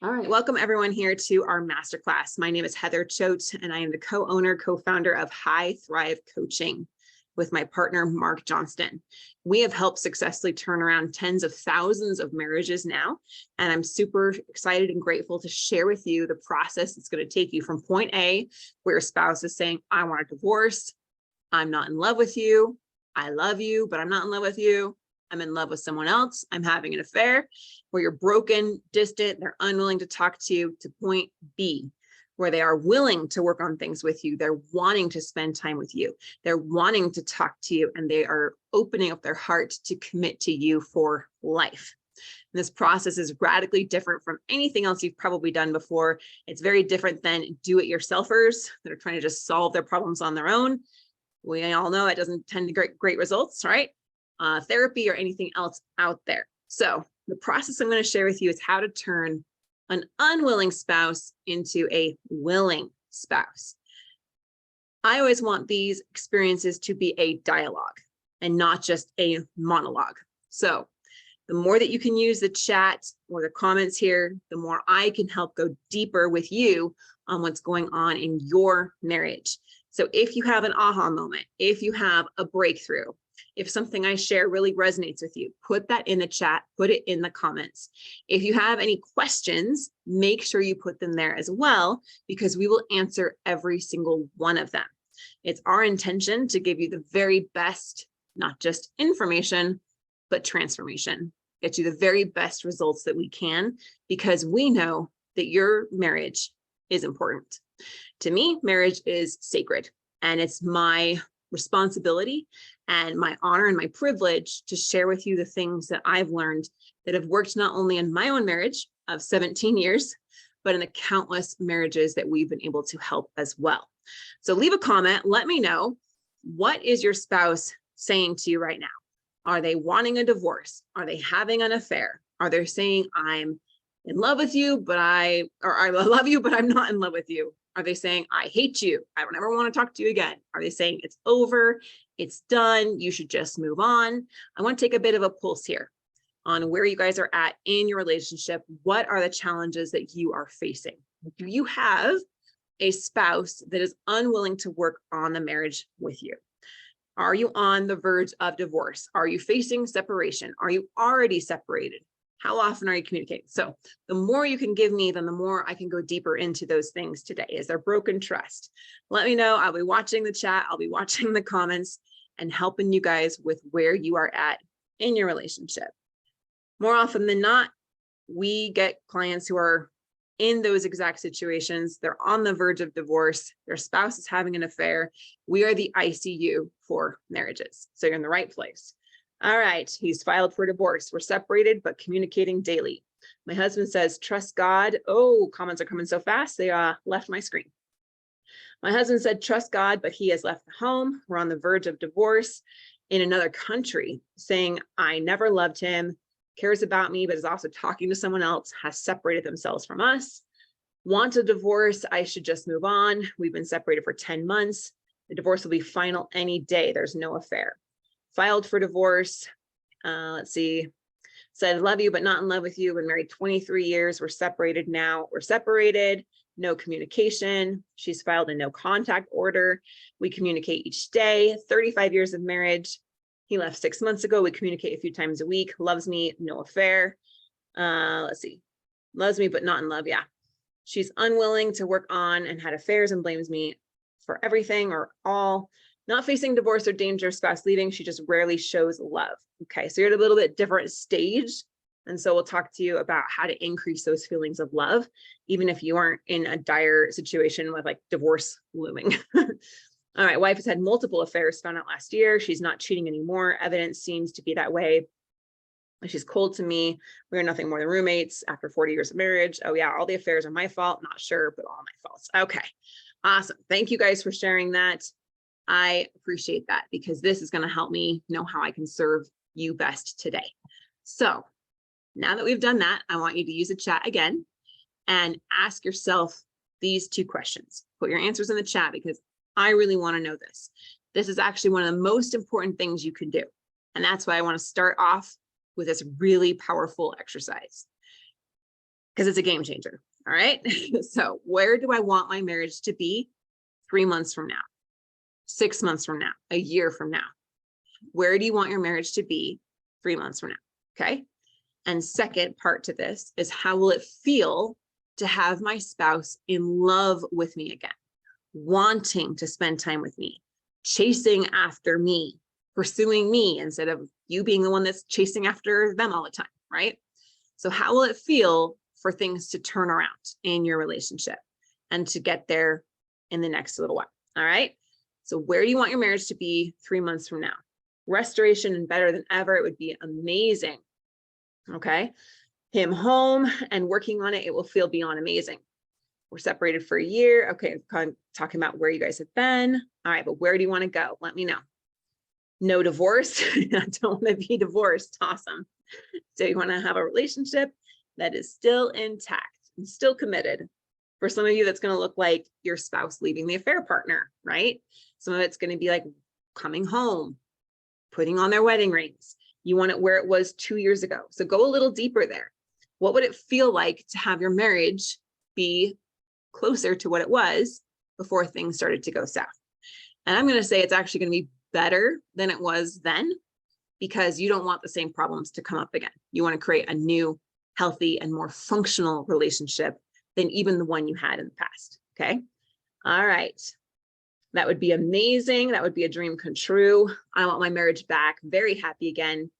All right, welcome everyone here to our masterclass. My name is Heather Choate, and I am the co-owner, co-founder of High Thrive Coaching with my partner, Marc Johnston. We have helped successfully turn around tens of thousands of marriages now, and I'm super excited and grateful to share with you the process that's going to take you from point A, where your spouse is saying, I want a divorce, I'm not in love with you, I love you, but I'm not in love with you, I'm in love with someone else, I'm having an affair, where you're broken, distant, they're unwilling to talk to you, to point B, where they are willing to work on things with you. They're wanting to spend time with you. They're wanting to talk to you, and they are opening up their heart to commit to you for life. And this process is radically different from anything else you've probably done before. It's very different than do-it-yourselfers that are trying to just solve their problems on their own. We all know that doesn't tend to get great results, right? Therapy or anything else out there. So the process I'm going to share with you is how to turn an unwilling spouse into a willing spouse. I always want these experiences to be a dialogue and not just a monologue. So the more that you can use the chat or the comments here, the more I can help go deeper with you on what's going on in your marriage. So if you have an aha moment, if you have a breakthrough, if something I share really resonates with you, put that in the chat, put it in the comments. If you have any questions, make sure you put them there as well, because we will answer every single one of them. It's our intention to give you the very best, not just information, but transformation, get you the very best results that we can, because we know that your marriage is important. To me, marriage is sacred, and it's my responsibility and my honor and my privilege to share with you the things that I've learned that have worked not only in my own marriage of 17 years, but in the countless marriages that we've been able to help as well. So leave a comment, let me know, what is your spouse saying to you right now? Are they wanting a divorce? Are they having an affair? Are they saying, I'm in love with you, but I love you, but I'm not in love with you? Are they saying, I hate you, I don't ever want to talk to you again? Are they saying it's over, it's done, you should just move on? I want to take a bit of a pulse here on where you guys are at in your relationship. What are the challenges that you are facing? Do you have a spouse that is unwilling to work on the marriage with you? Are you on the verge of divorce? Are you facing separation? Are you already separated? How often are you communicating? So the more you can give me, then the more I can go deeper into those things today. Is there broken trust? Let me know. I'll be watching the chat. I'll be watching the comments and helping you guys with where you are at in your relationship. More often than not, we get clients who are in those exact situations. They're on the verge of divorce. Their spouse is having an affair. We are the ICU for marriages. So you're in the right place. All right, he's filed for divorce. We're separated, but communicating daily. My husband says, trust God. Oh, comments are coming so fast. They left my screen. My husband said, trust God, but he has left the home. We're on the verge of divorce in another country, saying, I never loved him, cares about me, but is also talking to someone else, has separated themselves from us. Want a divorce. I should just move on. We've been separated for 10 months. The divorce will be final any day. There's no affair. Filed for divorce. Let's see. Said, love you, but not in love with you. Been married 23 years. We're separated now. We're separated. No communication. She's filed a no contact order. We communicate each day. 35 years of marriage. He left 6 months ago. We communicate a few times a week. Loves me. No affair. Let's see. Loves me, but not in love. Yeah. She's unwilling to work on and had affairs and blames me for everything or all. Not facing divorce or danger, spouse leaving. She just rarely shows love. Okay, so you're at a little bit different stage. And so we'll talk to you about how to increase those feelings of love, even if you aren't in a dire situation with like divorce looming. All right, wife has had multiple affairs, found out last year. She's not cheating anymore. Evidence seems to be that way. She's cold to me. We are nothing more than roommates after 40 years of marriage. Oh yeah, all the affairs are my fault. Not sure, but all my faults. Okay, awesome. Thank you guys for sharing that. I appreciate that, because this is going to help me know how I can serve you best today. So now that we've done that, I want you to use the chat again and ask yourself these two questions. Put your answers in the chat, because I really want to know this. This is actually one of the most important things you can do. And that's why I want to start off with this really powerful exercise. because it's a game changer. All right. So where do I want my marriage to be 3 months from now, 6 months from now, a year from now? Where do you want your marriage to be 3 months from now? Okay. And second part to this is, how will it feel to have my spouse in love with me again, wanting to spend time with me, chasing after me, pursuing me instead of you being the one that's chasing after them all the time, right? So how will it feel for things to turn around in your relationship and to get there in the next little while? All right. So where do you want your marriage to be 3 months from now? Restoration and better than ever. It would be amazing. Okay. Him home and working on it. It will feel beyond amazing. We're separated for a year. Okay. I'm talking about where you guys have been. All right. But where do you want to go? Let me know. No divorce. I don't want to be divorced. Awesome. So you want to have a relationship that is still intact and still committed. For some of you, that's going to look like your spouse leaving the affair partner, right? Some of it's going to be like coming home, putting on their wedding rings. You want it where it was 2 years ago. So go a little deeper there. What would it feel like to have your marriage be closer to what it was before things started to go south? And I'm going to say it's actually going to be better than it was then, because you don't want the same problems to come up again. You want to create a new, healthy, and more functional relationship than even the one you had in the past. Okay. All right. That would be amazing. That would be a dream come true. I want my marriage back. Very happy again.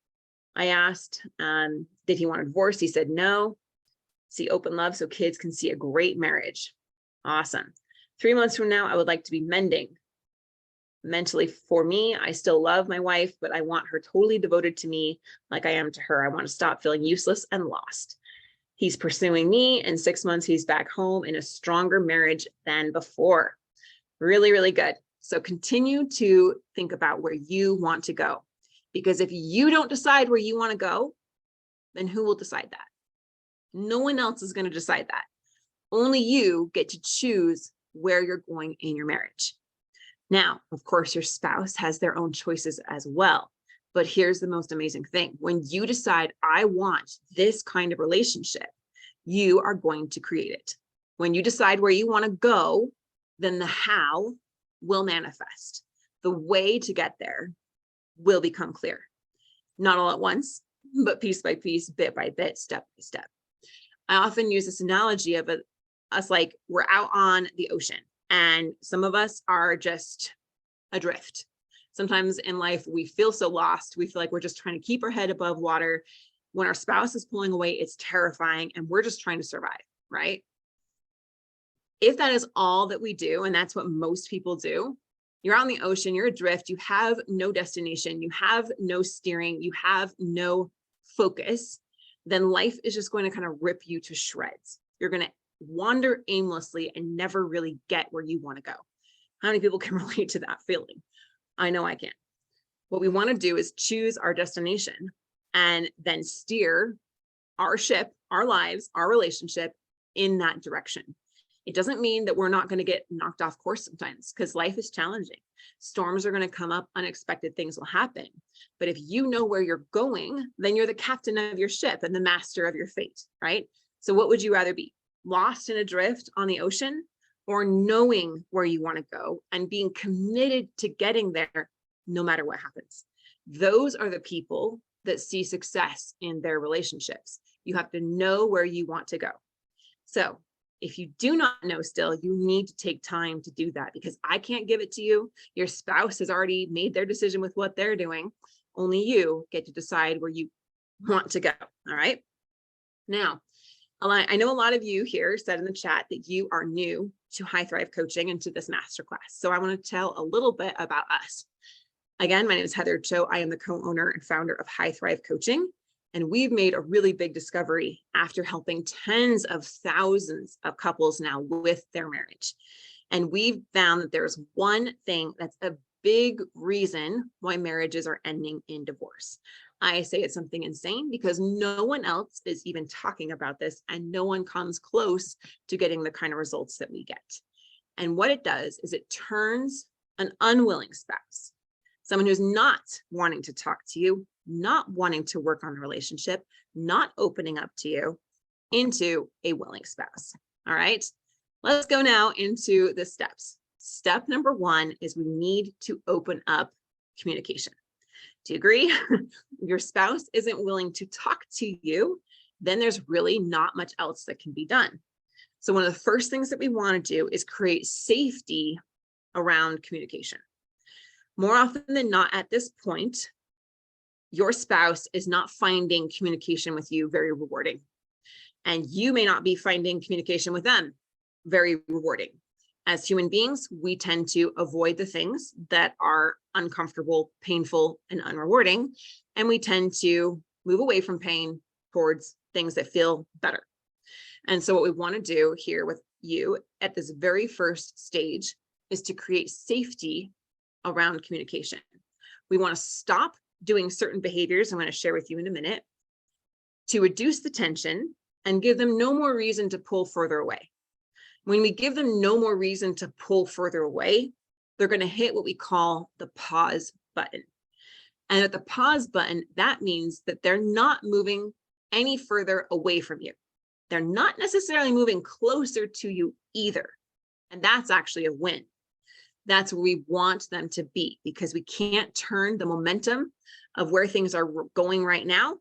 I asked, did he want a divorce? He said no. See open love so kids can see a great marriage. Awesome. 3 months from now, I would like to be mending. Mentally, for me, I still love my wife, but I want her totally devoted to me like I am to her. I want to stop feeling useless and lost. He's pursuing me. In 6 months, he's back home in a stronger marriage than before. Really, really good. So continue to think about where you want to go, because if you don't decide where you want to go, then who will decide that? No one else is going to decide that. Only you get to choose where you're going in your marriage. Now, of course, your spouse has their own choices as well. But here's the most amazing thing. When you decide, I want this kind of relationship, you are going to create it. When you decide where you want to go, then the how will manifest. The way to get there will become clear. Not all at once, but piece by piece, bit by bit, step by step. I often use this analogy of us like we're out on the ocean and some of us are just adrift. Sometimes in life, we feel so lost. We feel like we're just trying to keep our head above water. When our spouse is pulling away, it's terrifying and we're just trying to survive, right? If that is all that we do, and that's what most people do, you're out in the ocean, you're adrift, you have no destination, you have no steering, you have no focus, then life is just going to kind of rip you to shreds. You're going to wander aimlessly and never really get where you want to go. How many people can relate to that feeling? I know I can. What we want to do is choose our destination and then steer our ship, our lives, our relationship in that direction. It doesn't mean that we're not going to get knocked off course sometimes, because life is challenging. Storms are going to come up, unexpected things will happen. But if you know where you're going, then you're the captain of your ship and the master of your fate, right? So what would you rather be? Lost and adrift on the ocean, or knowing where you want to go and being committed to getting there no matter what happens? Those are the people that see success in their relationships. You have to know where you want to go. So if you do not know still, you need to take time to do that, because I can't give it to you. Your spouse has already made their decision with what they're doing. Only you get to decide where you want to go. All right. Now, I know a lot of you here said in the chat that you are new to High Thrive Coaching and to this masterclass. So I want to tell a little bit about us. Again, my name is Heather Choate. I am the co-owner and founder of High Thrive Coaching. And we've made a really big discovery after helping tens of thousands of couples now with their marriage. And we've found that there's one thing that's a big reason why marriages are ending in divorce. I say it's something insane because no one else is even talking about this, and no one comes close to getting the kind of results that we get. And what it does is it turns an unwilling spouse, someone who's not wanting to talk to you, not wanting to work on the relationship, not opening up to you, into a willing spouse. All right, let's go now into the steps. Step number one is we need to open up communication. Do you agree? If your spouse isn't willing to talk to you, then there's really not much else that can be done. So one of the first things that we want to do is create safety around communication. More often than not, at this point, your spouse is not finding communication with you very rewarding. And you may not be finding communication with them very rewarding. As human beings, we tend to avoid the things that are uncomfortable, painful, and unrewarding. And we tend to move away from pain towards things that feel better. And so what we want to do here with you at this very first stage is to create safety around communication. We want to stop doing certain behaviors I'm going to share with you in a minute to reduce the tension and give them no more reason to pull further away. When we give them no more reason to pull further away, they're going to hit what we call the pause button. And at the pause button, that means that they're not moving any further away from you. They're not necessarily moving closer to you either. And that's actually a win. That's where we want them to be, because we can't turn the momentum of where things are going right now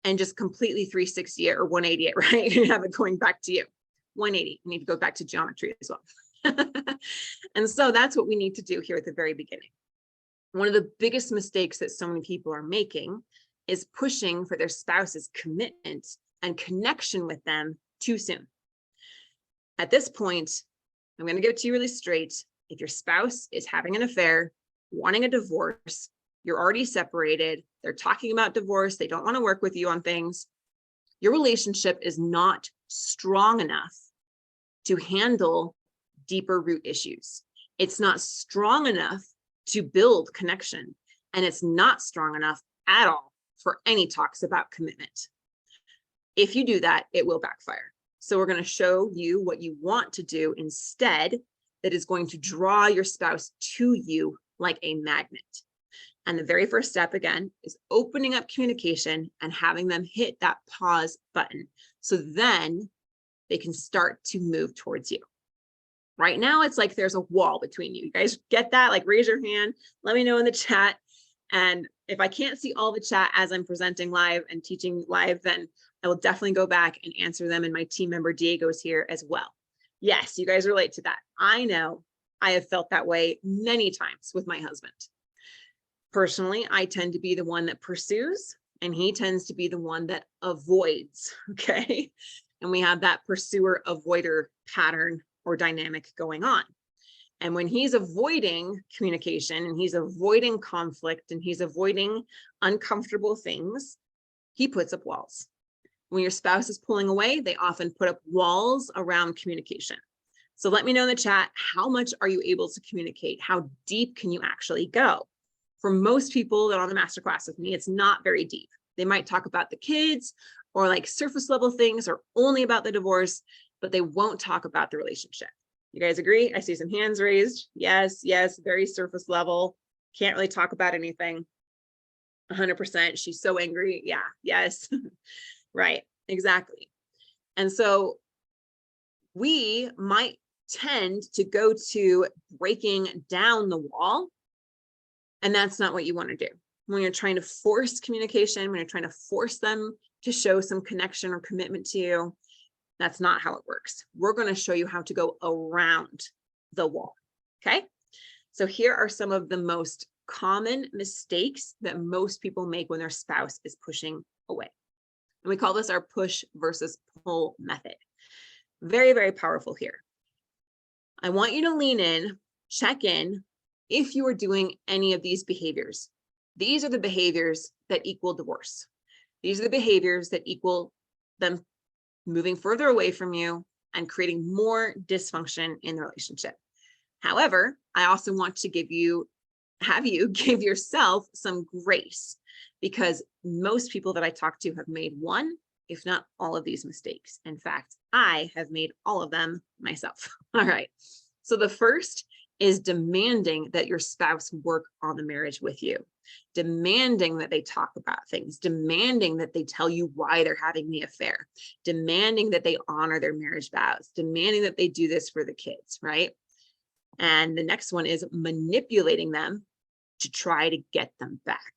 and just completely 360 it or 180 it, right? You have it going back to you. 180, we need to go back to geometry as well. And so that's what we need to do here at the very beginning. One of the biggest mistakes that so many people are making is pushing for their spouse's commitment and connection with them too soon. At this point, I'm going to give it to you really straight. If your spouse is having an affair, wanting a divorce, you're already separated, they're talking about divorce, they don't want to work with you on things, your relationship is not strong enough to handle deeper root issues. It's not strong enough to build connection, and it's not strong enough at all for any talks about commitment. If you do that, it will backfire. So we're going to show you what you want to do instead that is going to draw your spouse to you like a magnet. And the very first step, again, is opening up communication and having them hit that pause button. So then they can start to move towards you. Right now, it's like there's a wall between you. You guys get that? Like, raise your hand. Let me know in the chat. And if I can't see all the chat as I'm presenting live and teaching live, then I will definitely go back and answer them. And my team member Diego's here as well. Yes, you guys relate to that. I know I have felt that way many times with my husband. Personally, I tend to be the one that pursues, and he tends to be the one that avoids, okay? And we have that pursuer-avoider pattern or dynamic going on. And when he's avoiding communication and he's avoiding conflict and he's avoiding uncomfortable things, he puts up walls. When your spouse is pulling away, they often put up walls around communication. So let me know in the chat, how much are you able to communicate? How deep can you actually go? For most people that are on the masterclass with me, it's not very deep. They might talk about the kids or like surface level things or only about the divorce, but they won't talk about the relationship. You guys agree? I see some hands raised. Yes, yes, very surface level. Can't really talk about anything. 100%. She's so angry. Yeah, yes. Right, exactly. And so we might tend to go to breaking down the wall, and that's not what you want to do. When you're trying to force communication, when you're trying to force them to show some connection or commitment to you, that's not how it works. We're going to show you how to go around the wall. Okay. So here are some of the most common mistakes that most people make when their spouse is pushing away. And we call this our push versus pull method. Very, very powerful here. I want you to lean in, check in if you are doing any of these behaviors. These are the behaviors that equal divorce. These are the behaviors that equal them moving further away from you and creating more dysfunction in the relationship. However, I also want to have you give yourself some grace, because most people that I talk to have made one, if not all of these mistakes. In fact, I have made all of them myself. All right. So the first is demanding that your spouse work on the marriage with you, demanding that they talk about things, demanding that they tell you why they're having the affair, demanding that they honor their marriage vows, demanding that they do this for the kids, right? And the next one is manipulating them to try to get them back.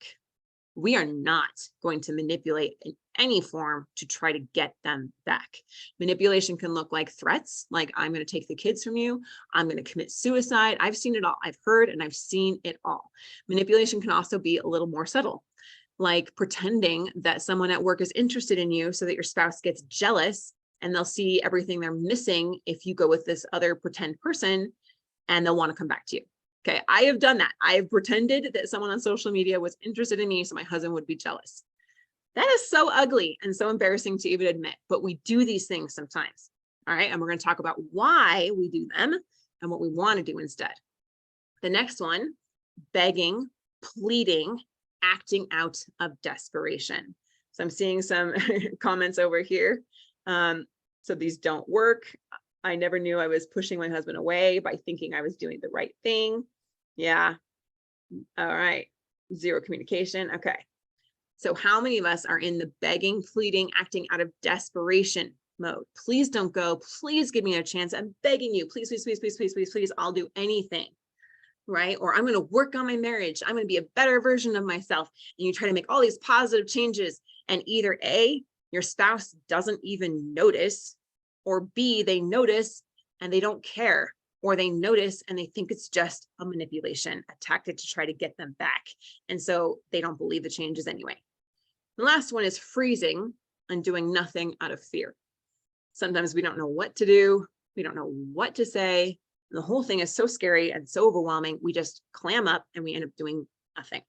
We are not going to manipulate in any form to try to get them back. Manipulation can look like threats, like I'm going to take the kids from you. I'm going to commit suicide. I've seen it all. I've heard and I've seen it all. Manipulation can also be a little more subtle, like pretending that someone at work is interested in you so that your spouse gets jealous and they'll see everything they're missing if you go with this other pretend person and they'll want to come back to you. Okay, I have done that. I have pretended that someone on social media was interested in me so my husband would be jealous. That is so ugly and so embarrassing to even admit, but we do these things sometimes. All right, and we're going to talk about why we do them and what we want to do instead. The next one, begging, pleading, acting out of desperation. So I'm seeing some comments over here. So these don't work. I never knew I was pushing my husband away by thinking I was doing the right thing. Yeah. All right. Zero communication. Okay. So how many of us are in the begging, pleading, acting out of desperation mode? Please don't go. Please give me a chance. I'm begging you. Please, please, please, please, please, please, please. I'll do anything. Right? Or I'm going to work on my marriage. I'm going to be a better version of myself. And you try to make all these positive changes. And either A, your spouse doesn't even notice, or B, they notice and they don't care, or they notice and they think it's just a manipulation, a tactic to try to get them back. And so they don't believe the changes anyway. The last one is freezing and doing nothing out of fear. Sometimes we don't know what to do. We don't know what to say. The whole thing is so scary and so overwhelming. We just clam up and we end up doing nothing.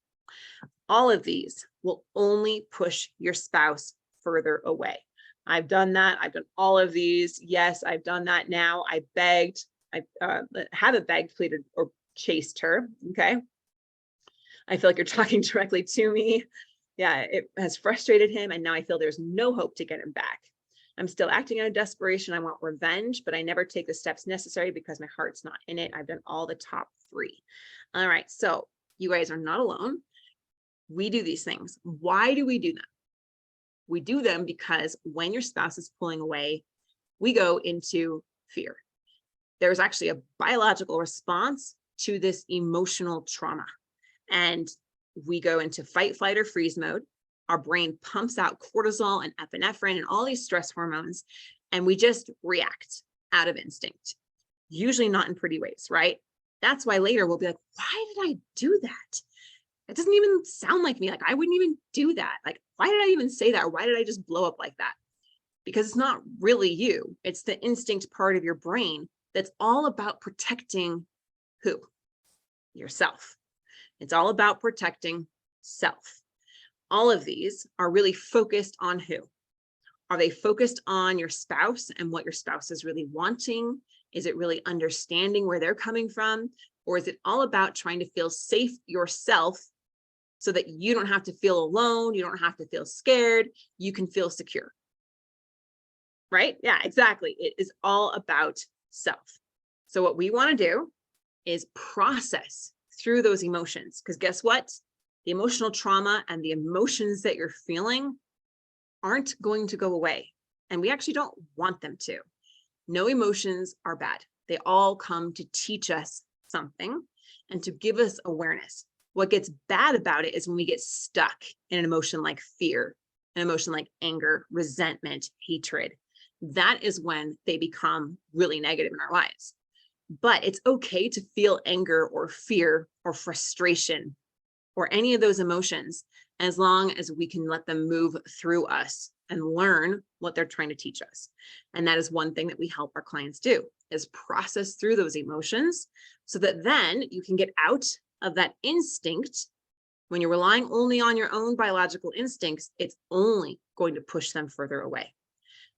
All of these will only push your spouse further away. I've done that. I've done all of these. Yes, I've done that now. I begged. I haven't begged, pleaded, or chased her. Okay. I feel like you're talking directly to me. Yeah, it has frustrated him. And now I feel there's no hope to get him back. I'm still acting out of desperation. I want revenge, but I never take the steps necessary because my heart's not in it. I've done all the top 3. All right. So you guys are not alone. We do these things. Why do we do them? We do them because when your spouse is pulling away, we go into fear. There's actually a biological response to this emotional trauma. And we go into fight, flight, or freeze mode. Our brain pumps out cortisol and epinephrine and all these stress hormones, and we just react out of instinct, usually not in pretty ways, right? That's why later we'll be like, why did I do that? It doesn't even sound like me. Like, I wouldn't even do that. Like, why did I even say that? Or why did I just blow up like that? Because it's not really you. It's the instinct part of your brain that's all about protecting who? Yourself. It's all about protecting self. All of these are really focused on who? Are they focused on your spouse and what your spouse is really wanting? Is it really understanding where they're coming from? Or is it all about trying to feel safe yourself so that you don't have to feel alone? You don't have to feel scared. You can feel secure. Right? Yeah, exactly. It is all about self. So what we want to do is process through those emotions, because guess what? The emotional trauma and the emotions that you're feeling aren't going to go away. And we actually don't want them to. No emotions are bad. They all come to teach us something and to give us awareness. What gets bad about it is when we get stuck in an emotion like fear, an emotion like anger, resentment, hatred. That is when they become really negative in our lives. But it's okay to feel anger or fear or frustration or any of those emotions, as long as we can let them move through us and learn what they're trying to teach us. And that is one thing that we help our clients do, is process through those emotions so that then you can get out of that instinct. When you're relying only on your own biological instincts, it's only going to push them further away.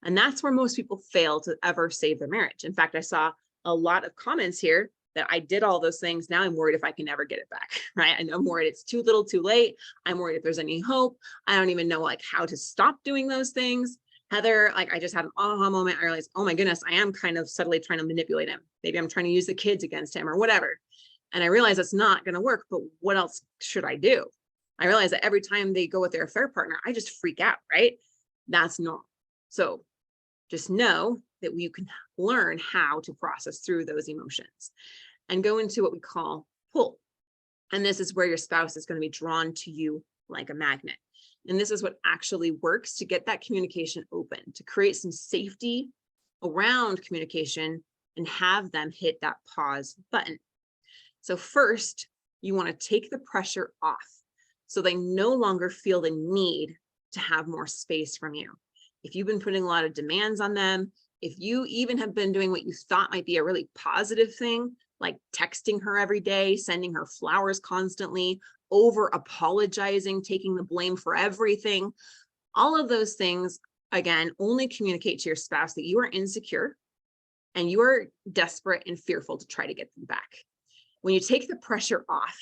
And that's where most people fail to ever save their marriage. In fact, I saw a lot of comments here that I did all those things. Now I'm worried if I can ever get it back, right? And I'm worried it's too little, too late. I'm worried if there's any hope. I don't even know like how to stop doing those things. Heather, like I just had an aha moment. I realized, oh my goodness, I am kind of subtly trying to manipulate him. maybe I'm trying to use the kids against him or whatever. And I realize it's not going to work, but what else should I do? I realize that every time they go with their affair partner, I just freak out, right? That's normal. So just know that you can learn how to process through those emotions and go into what we call pull. And this is where your spouse is going to be drawn to you like a magnet. And this is what actually works to get that communication open, to create some safety around communication and have them hit that pause button. So first, you want to take the pressure off so they no longer feel the need to have more space from you. If you've been putting a lot of demands on them, if you even have been doing what you thought might be a really positive thing, like texting her every day, sending her flowers constantly, over apologizing, taking the blame for everything, all of those things, again, only communicate to your spouse that you are insecure and you are desperate and fearful to try to get them back. When you take the pressure off,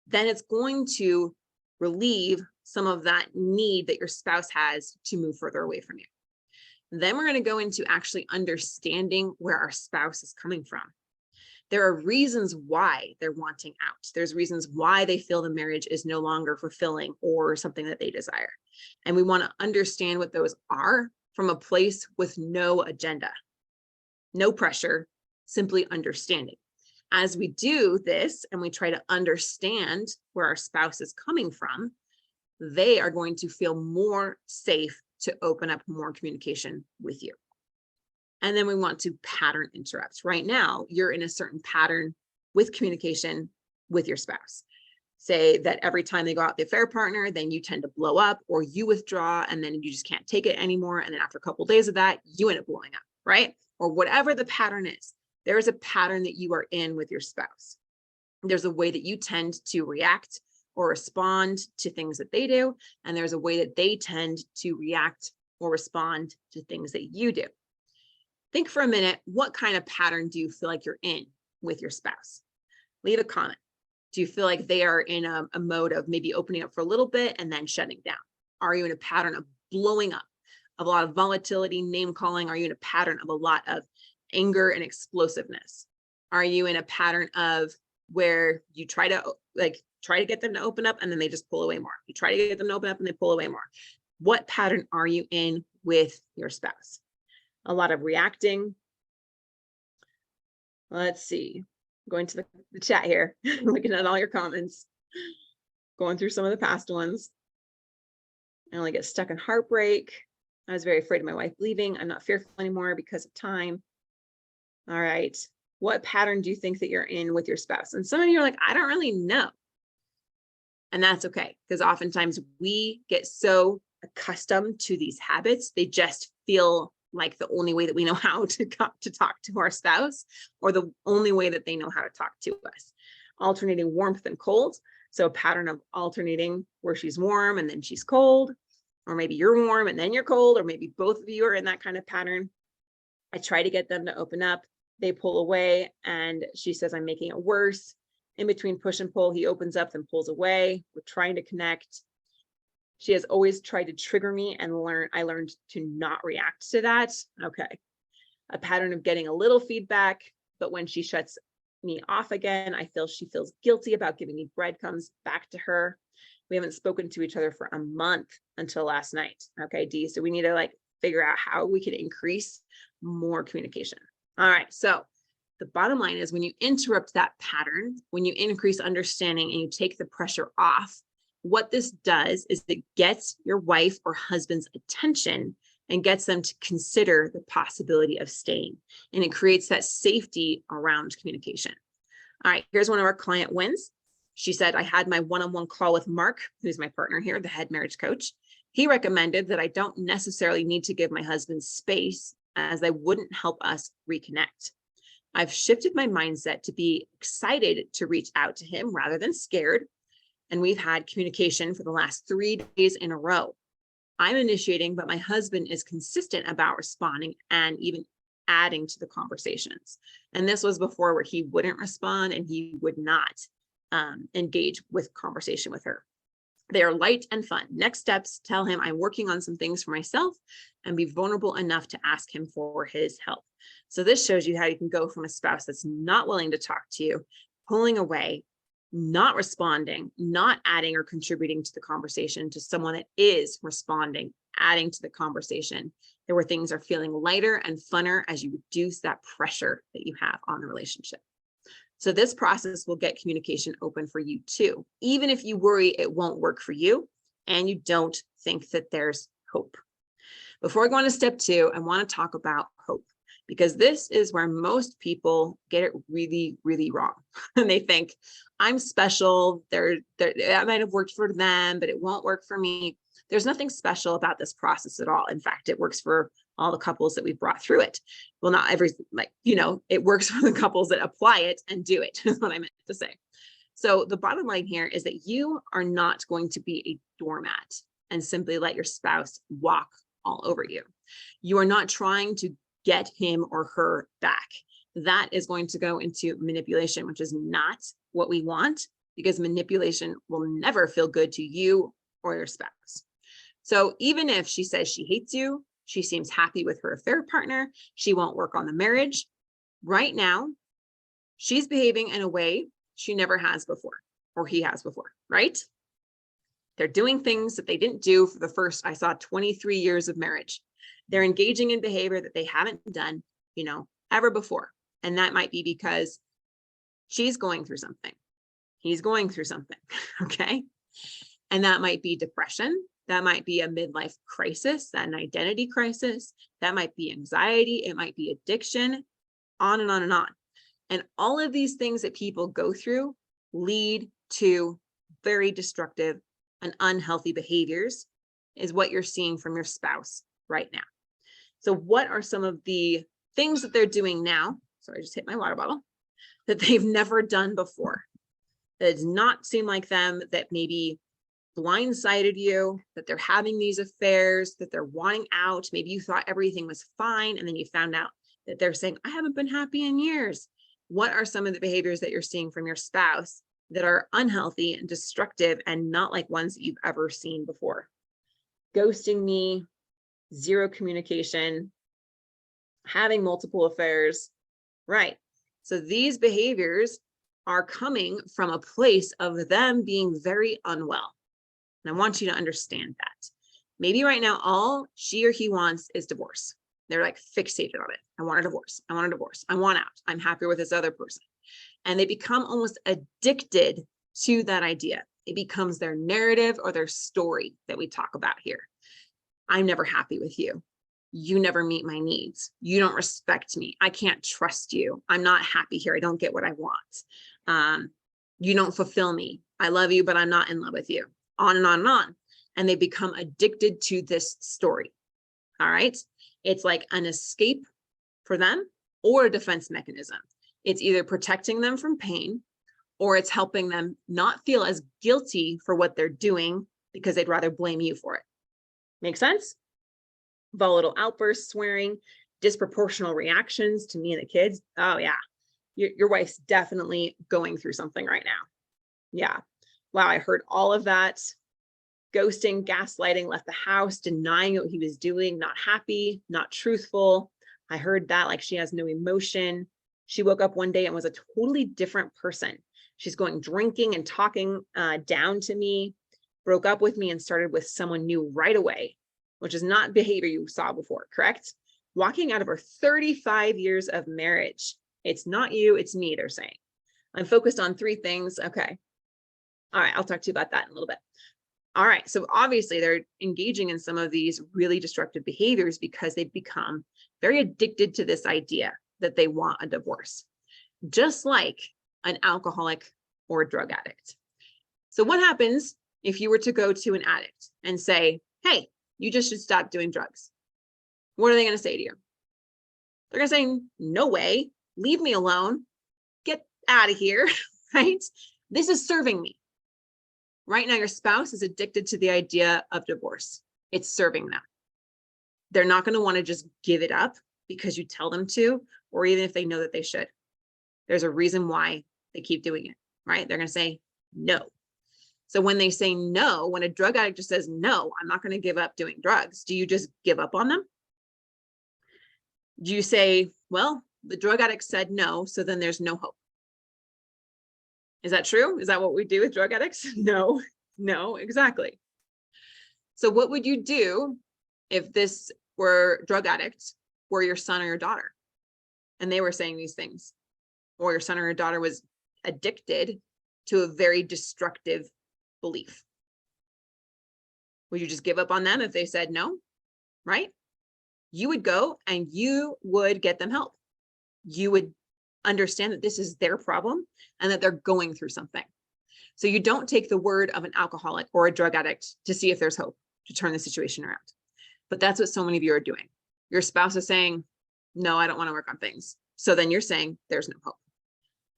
then it's going to relieve some of that need that your spouse has to move further away from you. Then we're going to go into actually understanding where our spouse is coming from. There are reasons why they're wanting out. There's reasons why they feel the marriage is no longer fulfilling or something that they desire. And we want to understand what those are from a place with no agenda, no pressure, simply understanding. As we do this and we try to understand where our spouse is coming from, they are going to feel more safe to open up more communication with you. And then we want to pattern interrupt. Right now, you're in a certain pattern with communication with your spouse. Say that every time they go out with the affair partner, then you tend to blow up or you withdraw and then you just can't take it anymore. And then after a couple of days of that, you end up blowing up, right? Or whatever the pattern is. There is a pattern that you are in with your spouse. There's a way that you tend to react or respond to things that they do. And there's a way that they tend to react or respond to things that you do. Think for a minute, what kind of pattern do you feel like you're in with your spouse? Leave a comment. Do you feel like they are in a mode of maybe opening up for a little bit and then shutting down? Are you in a pattern of blowing up, of a lot of volatility, name calling? Are you in a pattern of a lot of anger and explosiveness? Are you in a pattern of where you try to get them to open up and then they just pull away more? You try to get them to open up and they pull away more. What pattern are you in with your spouse? A lot of reacting. Let's see, going to the chat here, looking at all your comments, going through some of the past ones. I only get stuck in heartbreak. I was very afraid of my wife leaving. I'm not fearful anymore because of time. All right. What pattern do you think that you're in with your spouse? And some of you are like, I don't really know. And that's okay, because oftentimes we get so accustomed to these habits, they just feel like the only way that we know how to talk to our spouse, or the only way that they know how to talk to us. Alternating warmth and cold. So a pattern of alternating where she's warm and then she's cold, or maybe you're warm and then you're cold, or maybe both of you are in that kind of pattern. I try to get them to open up. They pull away and she says, I'm making it worse. In between push and pull, he opens up and pulls away. We're trying to connect. She has always tried to trigger me and I learned to not react to that. Okay. A pattern of getting a little feedback, but when she shuts me off again, I feel she feels guilty about giving me breadcrumbs back to her. We haven't spoken to each other for a month until last night. Okay, Dee. So we need to figure out how we can increase more communication. All right. So the bottom line is when you interrupt that pattern, when you increase understanding and you take the pressure off, what this does is it gets your wife or husband's attention and gets them to consider the possibility of staying. And it creates that safety around communication. All right, here's one of our client wins. She said, I had my one-on-one call with Marc, who's my partner here, the head marriage coach. He recommended that I don't necessarily need to give my husband space, as that wouldn't help us reconnect. I've shifted my mindset to be excited to reach out to him rather than scared. And we've had communication for the last 3 days in a row. I'm initiating, but my husband is consistent about responding and even adding to the conversations. And this was before where he wouldn't respond and he would not engage with conversation with her. They are light and fun. Next steps, tell him I'm working on some things for myself and be vulnerable enough to ask him for his help. So this shows you how you can go from a spouse that's not willing to talk to you, pulling away, not responding, not adding or contributing to the conversation, to someone that is responding, adding to the conversation, where things are feeling lighter and funner as you reduce that pressure that you have on the relationship. So this process will get communication open for you too, even if you worry it won't work for you and you don't think that there's hope. Before I go on to step 2, I want to talk about hope, because this is where most people get it really, really wrong. And they think I'm special. I might have worked for them, but it won't work for me. There's nothing special about this process at all. In fact, it works for all the couples that we've brought through it. Well, not every, it works for the couples that apply it and do it, is what I meant to say. So the bottom line here is that you are not going to be a doormat and simply let your spouse walk all over you. You are not trying to get him or her back. That is going to go into manipulation, which is not what we want, because manipulation will never feel good to you or your spouse. So even if she says she hates you, she seems happy with her affair partner, she won't work on the marriage, right now, she's behaving in a way she never has before, or he has before, right? They're doing things that they didn't do for the first, 23 years of marriage. They're engaging in behavior that they haven't done, ever before. And that might be because she's going through something. He's going through something, okay? And that might be depression. That might be a midlife crisis, an identity crisis. That might be anxiety. It might be addiction, on and on and on. And all of these things that people go through lead to very destructive and unhealthy behaviors, is what you're seeing from your spouse right now. So what are some of the things that they're doing now? Sorry, I just hit my water bottle, that they've never done before, that does not seem like them, that maybe blindsided you, that they're having these affairs, that they're wanting out. Maybe you thought everything was fine, and then you found out that they're saying, I haven't been happy in years. What are some of the behaviors that you're seeing from your spouse that are unhealthy and destructive and not like ones that you've ever seen before? Ghosting me, zero communication, having multiple affairs, right? So these behaviors are coming from a place of them being very unwell. And I want you to understand that. Maybe right now, all she or he wants is divorce. They're like fixated on it. I want a divorce. I want a divorce. I want out. I'm happier with this other person. And they become almost addicted to that idea. It becomes their narrative or their story that we talk about here. I'm never happy with you. You never meet my needs. You don't respect me. I can't trust you. I'm not happy here. I don't get what I want. You don't fulfill me. I love you, but I'm not in love with you. On and on and on. And they become addicted to this story. All right. It's like an escape for them or a defense mechanism. It's either protecting them from pain, or it's helping them not feel as guilty for what they're doing because they'd rather blame you for it. Make sense? Volatile outbursts, swearing, disproportional reactions to me and the kids. Oh yeah. Your wife's definitely going through something right now. Yeah. Wow. I heard all of that. Ghosting, gaslighting, left the house, denying what he was doing, not happy, not truthful. I heard that, like she has no emotion. She woke up one day and was a totally different person. She's going drinking and talking down to me, broke up with me and started with someone new right away, which is not behavior you saw before, correct? Walking out of her 35 years of marriage. It's not you, it's me, they're saying. I'm focused on 3 things. Okay. All right, I'll talk to you about that in a little bit. All right, so obviously they're engaging in some of these really destructive behaviors because they've become very addicted to this idea that they want a divorce, just like an alcoholic or a drug addict. So what happens if you were to go to an addict and say, hey, you just should stop doing drugs? What are they going to say to you? They're going to say, no way, leave me alone, get out of here, right? This is serving me. Right now, your spouse is addicted to the idea of divorce. It's serving them. They're not going to want to just give it up because you tell them to, or even if they know that they should. There's a reason why they keep doing it, right? They're going to say no. So when they say no, when a drug addict just says, no, I'm not going to give up doing drugs, do you just give up on them? Do you say, well, the drug addict said no, so then there's no hope? Is that true? Is that what we do with drug addicts? No, no, exactly. So what would you do if this were drug addicts were your son or your daughter and they were saying these things, or your son or your daughter was addicted to a very destructive belief? Would you just give up on them if they said no? Right? You would go and you would get them help. You would understand that this is their problem and that they're going through something. So you don't take the word of an alcoholic or a drug addict to see if there's hope to turn the situation around. But that's what so many of you are doing. Your spouse is saying, no, I don't want to work on things. So then you're saying there's no hope.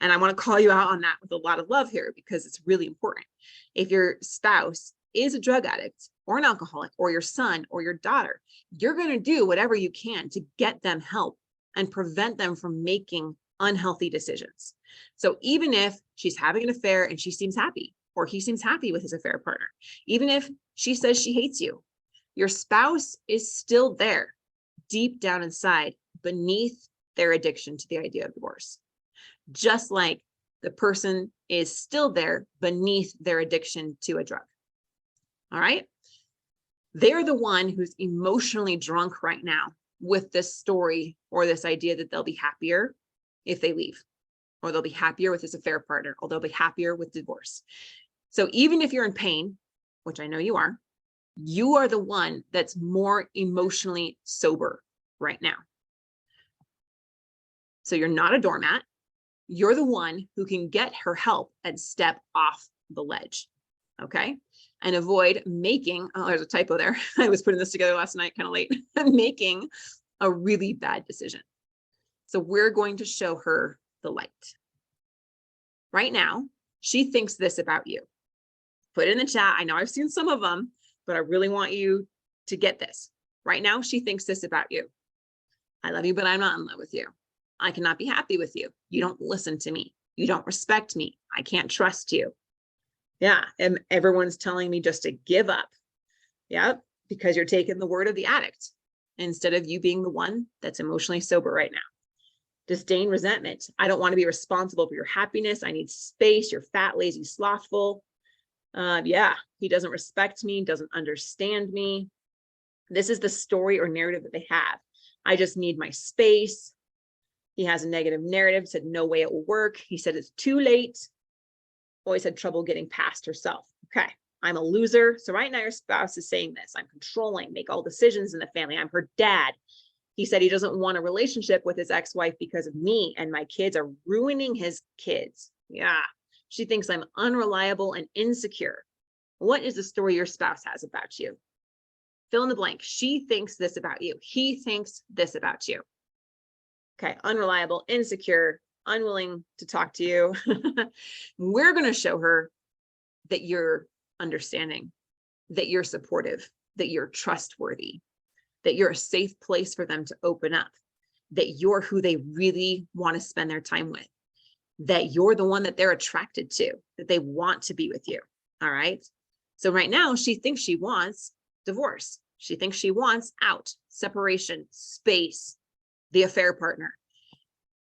And I want to call you out on that with a lot of love here, because it's really important. If your spouse is a drug addict or an alcoholic, or your son or your daughter, you're going to do whatever you can to get them help and prevent them from making unhealthy decisions. So even if she's having an affair and she seems happy, or he seems happy with his affair partner, even if she says she hates you, your spouse is still there deep down inside beneath their addiction to the idea of divorce. Just like the person is still there beneath their addiction to a drug. All right. They're the one who's emotionally drunk right now with this story or this idea that they'll be happier if they leave, or they'll be happier with this affair partner, or they'll be happier with divorce. So even if you're in pain, which I know you are the one that's more emotionally sober right now. So you're not a doormat. You're the one who can get her help and step off the ledge. Okay. And avoid making, oh, there's a typo there. I was putting this together last night, kind of late, making a really bad decision. So we're going to show her the light. Right now, she thinks this about you. Put it in the chat. I know I've seen some of them, but I really want you to get this. Right now, she thinks this about you. I love you, but I'm not in love with you. I cannot be happy with you. You don't listen to me. You don't respect me. I can't trust you. Yeah. And everyone's telling me just to give up. Yeah. Because you're taking the word of the addict instead of you being the one that's emotionally sober right now. Disdain, resentment. I don't want to be responsible for your happiness. I need space. You're fat, lazy, slothful. Yeah. He doesn't respect me, doesn't understand me. This is the story or narrative that they have. I just need my space. He has a negative narrative, said no way it will work. He said it's too late. Always had trouble getting past herself. Okay, I'm a loser. So right now your spouse is saying this. I'm controlling, make all decisions in the family. I'm her dad. He said he doesn't want a relationship with his ex-wife because of me, and my kids are ruining his kids. Yeah, she thinks I'm unreliable and insecure. What is the story your spouse has about you? Fill in the blank. She thinks this about you. He thinks this about you. Okay, unreliable, insecure, unwilling to talk to you. We're going to show her that you're understanding, that you're supportive, that you're trustworthy, that you're a safe place for them to open up, that you're who they really want to spend their time with, that you're the one that they're attracted to, that they want to be with you. All right. So right now she thinks she wants divorce. She thinks she wants out, separation, space, the affair partner.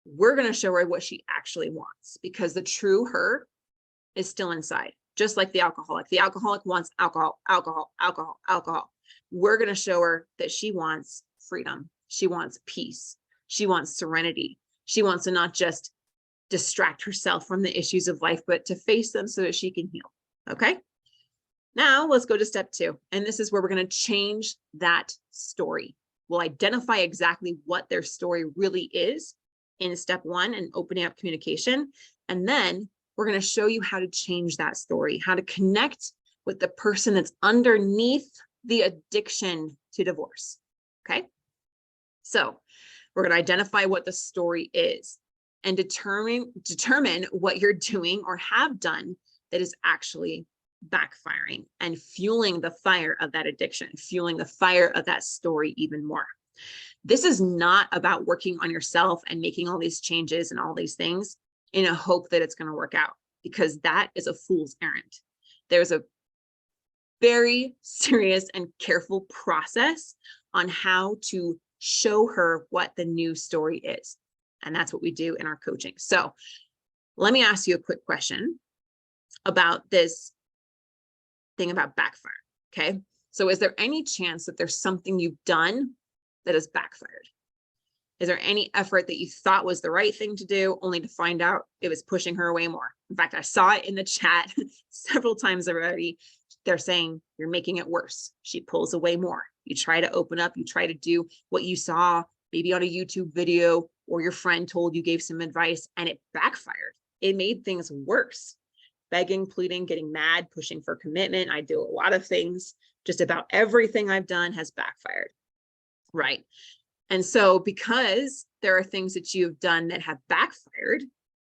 We're going to show her what she actually wants, because the true her is still inside, just like the alcoholic. The alcoholic wants alcohol, alcohol, alcohol, alcohol. We're going to show her that she wants freedom. She wants peace. She wants serenity. She wants to not just distract herself from the issues of life, but to face them so that she can heal. Okay. Now let's go to step 2. And this is where we're going to change that story. We'll identify exactly what their story really is in step 1 and opening up communication. And then we're going to show you how to change that story, how to connect with the person that's underneath the addiction to divorce. Okay. So we're going to identify what the story is and determine what you're doing or have done that is actually backfiring and fueling the fire of that addiction, fueling the fire of that story even more. This is not about working on yourself and making all these changes and all these things in a hope that it's going to work out, because that is a fool's errand. There's a very serious and careful process on how to show her what the new story is. And that's what we do in our coaching. So let me ask you a quick question about this thing about backfire. Okay. So is there any chance that there's something you've done that has backfired? Is there any effort that you thought was the right thing to do, only to find out it was pushing her away more? In fact, I saw it in the chat several times already. They're saying you're making it worse. She pulls away more. You try to open up, you try to do what you saw maybe on a YouTube video, or your friend told you, gave some advice, and it backfired. It made things worse. Begging, pleading, getting mad, pushing for commitment. I do a lot of things. Just about everything I've done has backfired, right? And so because there are things that you've done that have backfired,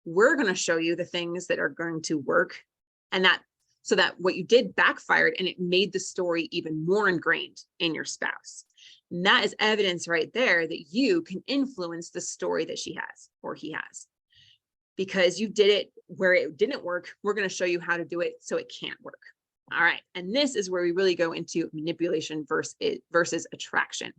we're going to show you the things that are going to work, and that so that what you did backfired and it made the story even more ingrained in your spouse. And that is evidence right there that you can influence the story that she has or he has. Because you did it where it didn't work, we're going to show you how to do it so it can't work. All right. And this is where we really go into manipulation versus attraction.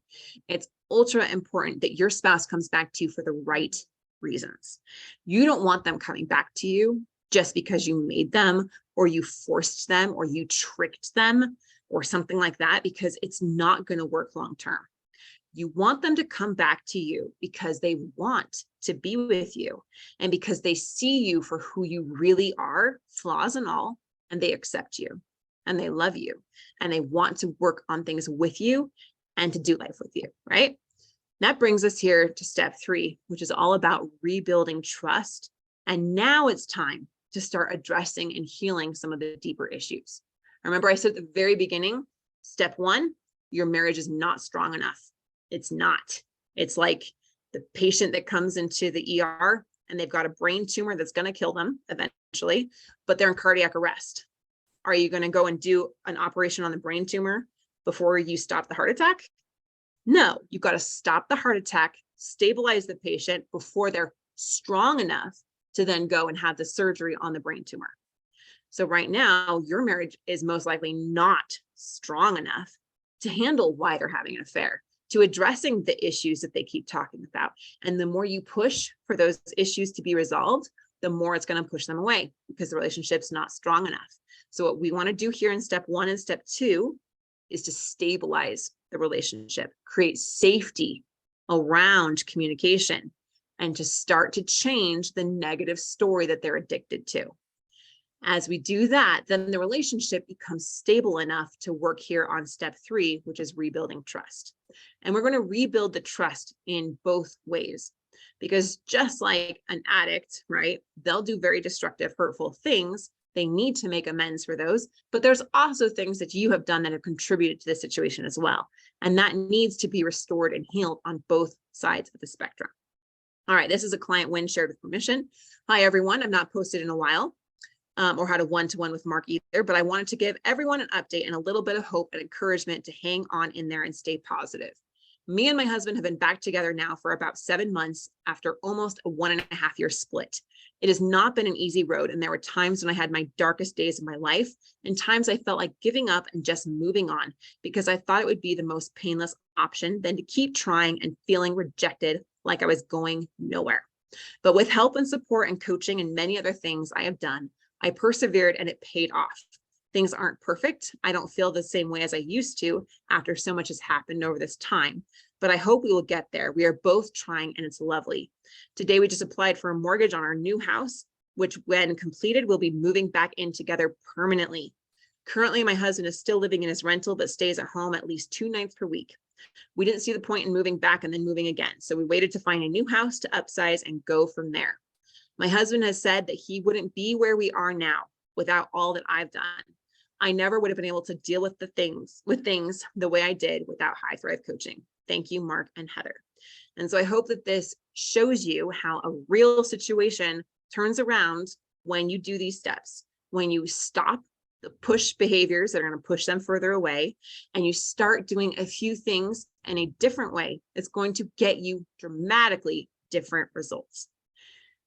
It's ultra important that your spouse comes back to you for the right reasons. You don't want them coming back to you just because you made them, or you forced them, or you tricked them, or something like that, because it's not going to work long term. You want them to come back to you because they want to be with you, and because they see you for who you really are, flaws and all, and they accept you, and they love you, and they want to work on things with you and to do life with you, right? That brings us here to step 3, which is all about rebuilding trust. And now it's time to start addressing and healing some of the deeper issues. Remember, I said at the very beginning, step 1, your marriage is not strong enough. It's not. It's like the patient that comes into the ER and they've got a brain tumor that's going to kill them eventually, but they're in cardiac arrest. Are you going to go and do an operation on the brain tumor before you stop the heart attack? No, you've got to stop the heart attack, stabilize the patient before they're strong enough to then go and have the surgery on the brain tumor. So right now, your marriage is most likely not strong enough to handle why they're having an affair, to addressing the issues that they keep talking about. And the more you push for those issues to be resolved, the more it's going to push them away because the relationship's not strong enough. So what we want to do here in step 1 and step 2 is to stabilize the relationship, create safety around communication, and to start to change the negative story that they're addicted to. As we do that, then the relationship becomes stable enough to work here on step 3, which is rebuilding trust. And we're going to rebuild the trust in both ways, because just like an addict, right, they'll do very destructive, hurtful things. They need to make amends for those, but there's also things that you have done that have contributed to this situation as well. And that needs to be restored and healed on both sides of the spectrum. All right, this is a client win shared with permission. Hi, everyone. I've not posted in a while. Or had a one-to-one with Marc either, but I wanted to give everyone an update and a little bit of hope and encouragement to hang on in there and stay positive. Me and my husband have been back together now for about 7 months after almost a 1.5-year split. It has not been an easy road, and there were times when I had my darkest days of my life and times I felt like giving up and just moving on because I thought it would be the most painless option than to keep trying and feeling rejected like I was going nowhere. But with help and support and coaching and many other things I have done, I persevered and it paid off. Things aren't perfect. I don't feel the same way as I used to after so much has happened over this time, but I hope we will get there. We are both trying and it's lovely. Today, we just applied for a mortgage on our new house, which when completed, we'll be moving back in together permanently. Currently, my husband is still living in his rental, but stays at home at least 2 nights per week. We didn't see the point in moving back and then moving again. So we waited to find a new house to upsize and go from there. My husband has said that he wouldn't be where we are now without all that I've done. I never would have been able to deal with things the way I did without High Thrive Coaching. Thank you, Marc and Heather. And so I hope that this shows you how a real situation turns around when you do these steps, when you stop the push behaviors that are going to push them further away, and you start doing a few things in a different way. It's going to get you dramatically different results.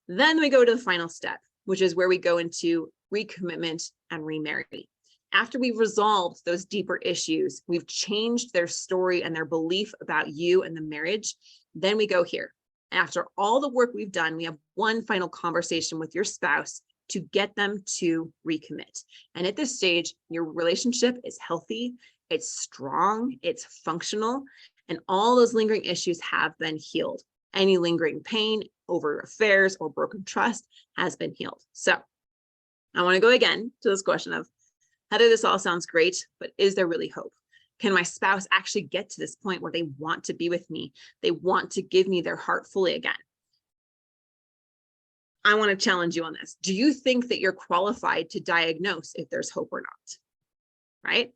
Then we go to the final step, which is where we go into recommitment and remarry. After we've resolved those deeper issues, we've changed their story and their belief about you and the marriage, then we go here. After all the work we've done, we have one final conversation with your spouse to get them to recommit. And at this stage, your relationship is healthy, it's strong, it's functional, and all those lingering issues have been healed. Any lingering pain over affairs or broken trust has been healed. So I want to go again to this question of, Heather, this all sounds great, but is there really hope? Can my spouse actually get to this point where they want to be with me? They want to give me their heart fully again. I want to challenge you on this. Do you think that you're qualified to diagnose if there's hope or not? Right?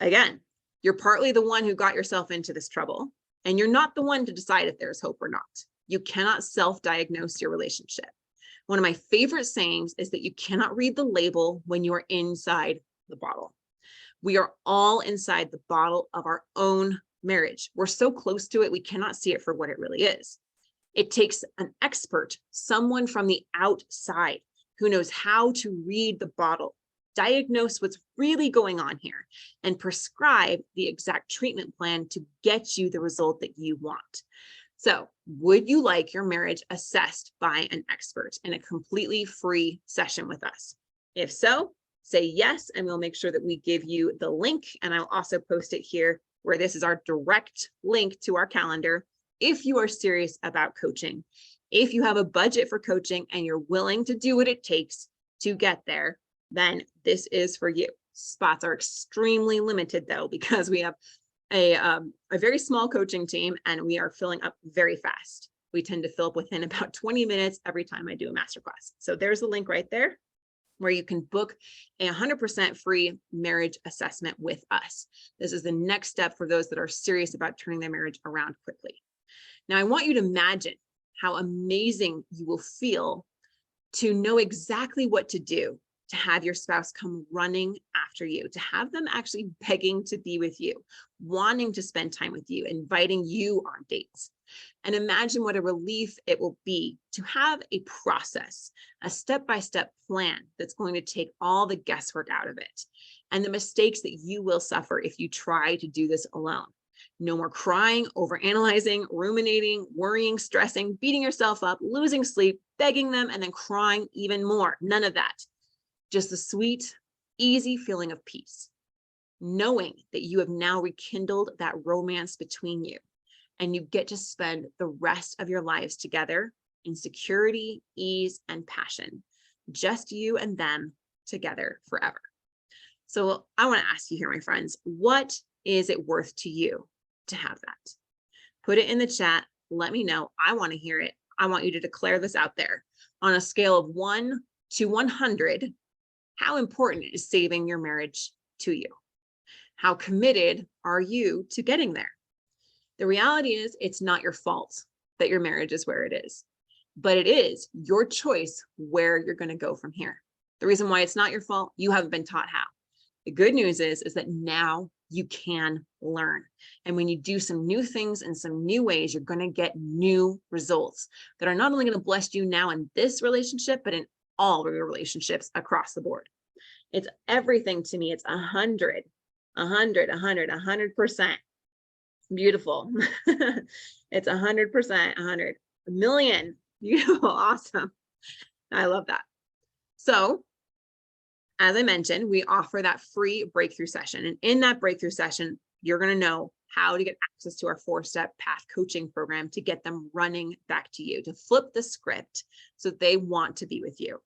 Again, you're partly the one who got yourself into this trouble, and you're not the one to decide if there's hope or not. You cannot self-diagnose your relationship. One of my favorite sayings is that you cannot read the label when you are inside the bottle. We are all inside the bottle of our own marriage. We're so close to it, we cannot see it for what it really is. It takes an expert, someone from the outside who knows how to read the bottle, diagnose what's really going on here, and prescribe the exact treatment plan to get you the result that you want. So would you like your marriage assessed by an expert in a completely free session with us? If so, say yes, and we'll make sure that we give you the link. And I'll also post it here where this is our direct link to our calendar. If you are serious about coaching, if you have a budget for coaching and you're willing to do what it takes to get there, then this is for you. Spots are extremely limited though, because we have a very small coaching team and we are filling up very fast. We tend to fill up within about 20 minutes every time I do a masterclass. So there's the link right there where you can book a 100% free marriage assessment with us. This is the next step for those that are serious about turning their marriage around quickly. Now, I want you to imagine how amazing you will feel to know exactly what to do to have your spouse come running after you, to have them actually begging to be with you, wanting to spend time with you, inviting you on dates. And imagine what a relief it will be to have a process, a step-by-step plan that's going to take all the guesswork out of it and the mistakes that you will suffer if you try to do this alone. No more crying, overanalyzing, ruminating, worrying, stressing, beating yourself up, losing sleep, begging them, and then crying even more. None of that. Just the sweet, easy feeling of peace, knowing that you have now rekindled that romance between you and you get to spend the rest of your lives together in security, ease, and passion, just you and them together forever. So I want to ask you here, my friends, what is it worth to you to have that? Put it in the chat. Let me know. I want to hear it. I want you to declare this out there on a scale of 1 to 100. How important is saving your marriage to you? How committed are you to getting there? The reality is it's not your fault that your marriage is where it is, but it is your choice where you're going to go from here. The reason why it's not your fault, you haven't been taught how. The good news is that now you can learn. And when you do some new things in some new ways, you're going to get new results that are not only going to bless you now in this relationship, but in all of your relationships across the board. It's everything to me. It's 100, 100%. Beautiful. It's 100%, 100, a million. Beautiful. Awesome. I love that. So as I mentioned, we offer that free breakthrough session. And in that breakthrough session, you're going to know how to get access to our 4-step path coaching program to get them running back to you, to flip the script so they want to be with you.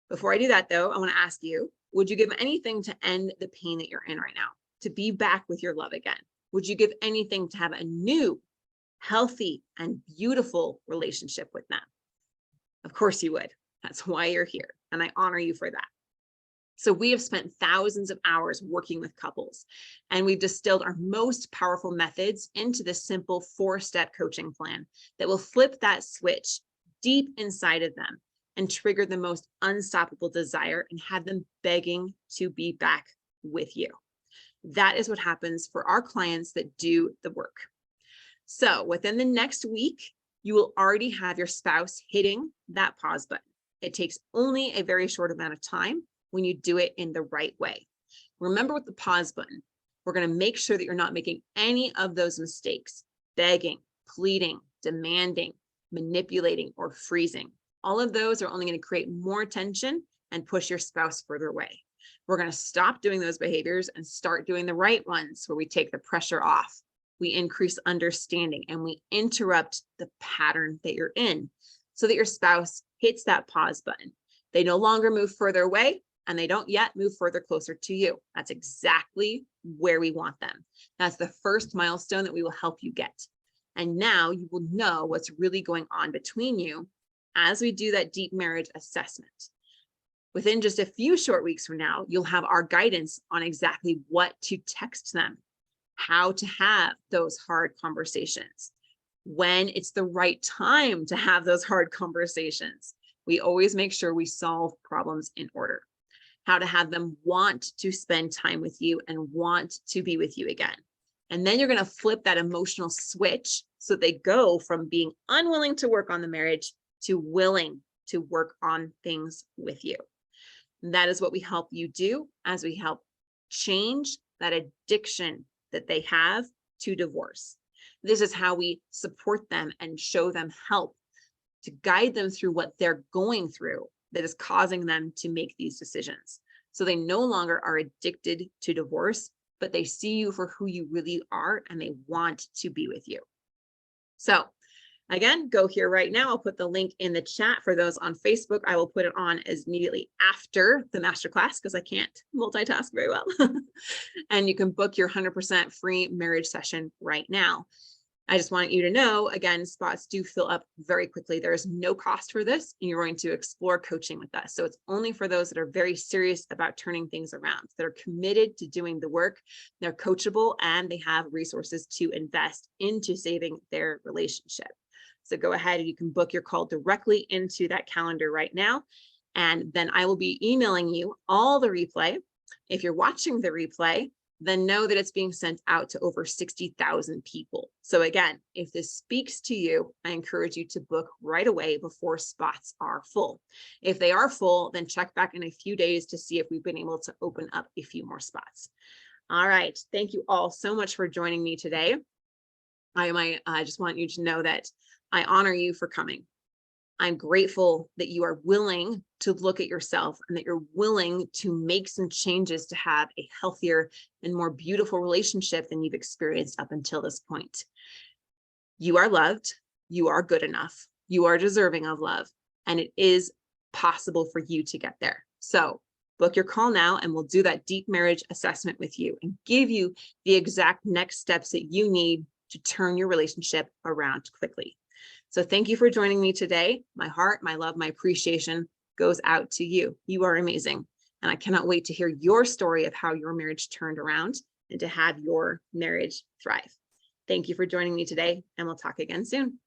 Before I do that, though, I want to ask you, would you give anything to end the pain that you're in right now, to be back with your love again? Would you give anything to have a new, healthy, and beautiful relationship with them? Of course you would. That's why you're here. And I honor you for that. So we have spent thousands of hours working with couples, and we've distilled our most powerful methods into this simple 4-step coaching plan that will flip that switch deep inside of them and trigger the most unstoppable desire and have them begging to be back with you. That is what happens for our clients that do the work. So within the next week, you will already have your spouse hitting that pause button. It takes only a very short amount of time. when you do it in the right way. Remember with the pause button, we're going to make sure that you're not making any of those mistakes, begging, pleading, demanding, manipulating, or freezing. All of those are only going to create more tension and push your spouse further away. We're going to stop doing those behaviors and start doing the right ones where we take the pressure off, we increase understanding, and we interrupt the pattern that you're in so that your spouse hits that pause button. They no longer move further away and they don't yet move further closer to you. That's exactly where we want them. That's the first milestone that we will help you get. And now you will know what's really going on between you as we do that deep marriage assessment. Within just a few short weeks from now, you'll have our guidance on exactly what to text them, how to have those hard conversations, when it's the right time to have those hard conversations. We always make sure we solve problems in order, how to have them want to spend time with you and want to be with you again. And then you're going to flip that emotional switch so they go from being unwilling to work on the marriage to willing to work on things with you. And that is what we help you do as we help change that addiction that they have to divorce. This is how we support them and show them help to guide them through what they're going through that is causing them to make these decisions. So they no longer are addicted to divorce, but they see you for who you really are and they want to be with you. So again, go here right now. I'll put the link in the chat for those on Facebook. I will put it on as immediately after the masterclass because I can't multitask very well. And you can book your 100% free marriage session right now. I just want you to know, again, spots do fill up very quickly. There is no cost for this, and you're going to explore coaching with us. So it's only for those that are very serious about turning things around, that are committed to doing the work, they're coachable, and they have resources to invest into saving their relationship. So go ahead and you can book your call directly into that calendar right now. And then I will be emailing you all the replay. If you're watching the replay, then know that it's being sent out to over 60,000 people. So again, if this speaks to you, I encourage you to book right away before spots are full. If they are full, then check back in a few days to see if we've been able to open up a few more spots. All right. Thank you all so much for joining me today. I just want you to know that I honor you for coming. I'm grateful that you are willing to look at yourself and that you're willing to make some changes to have a healthier and more beautiful relationship than you've experienced up until this point. You are loved. You are good enough. You are deserving of love, and it is possible for you to get there. So book your call now and we'll do that deep marriage assessment with you and give you the exact next steps that you need to turn your relationship around quickly. So thank you for joining me today. My heart, my love, my appreciation goes out to you. You are amazing. And I cannot wait to hear your story of how your marriage turned around and to have your marriage thrive. Thank you for joining me today, and we'll talk again soon.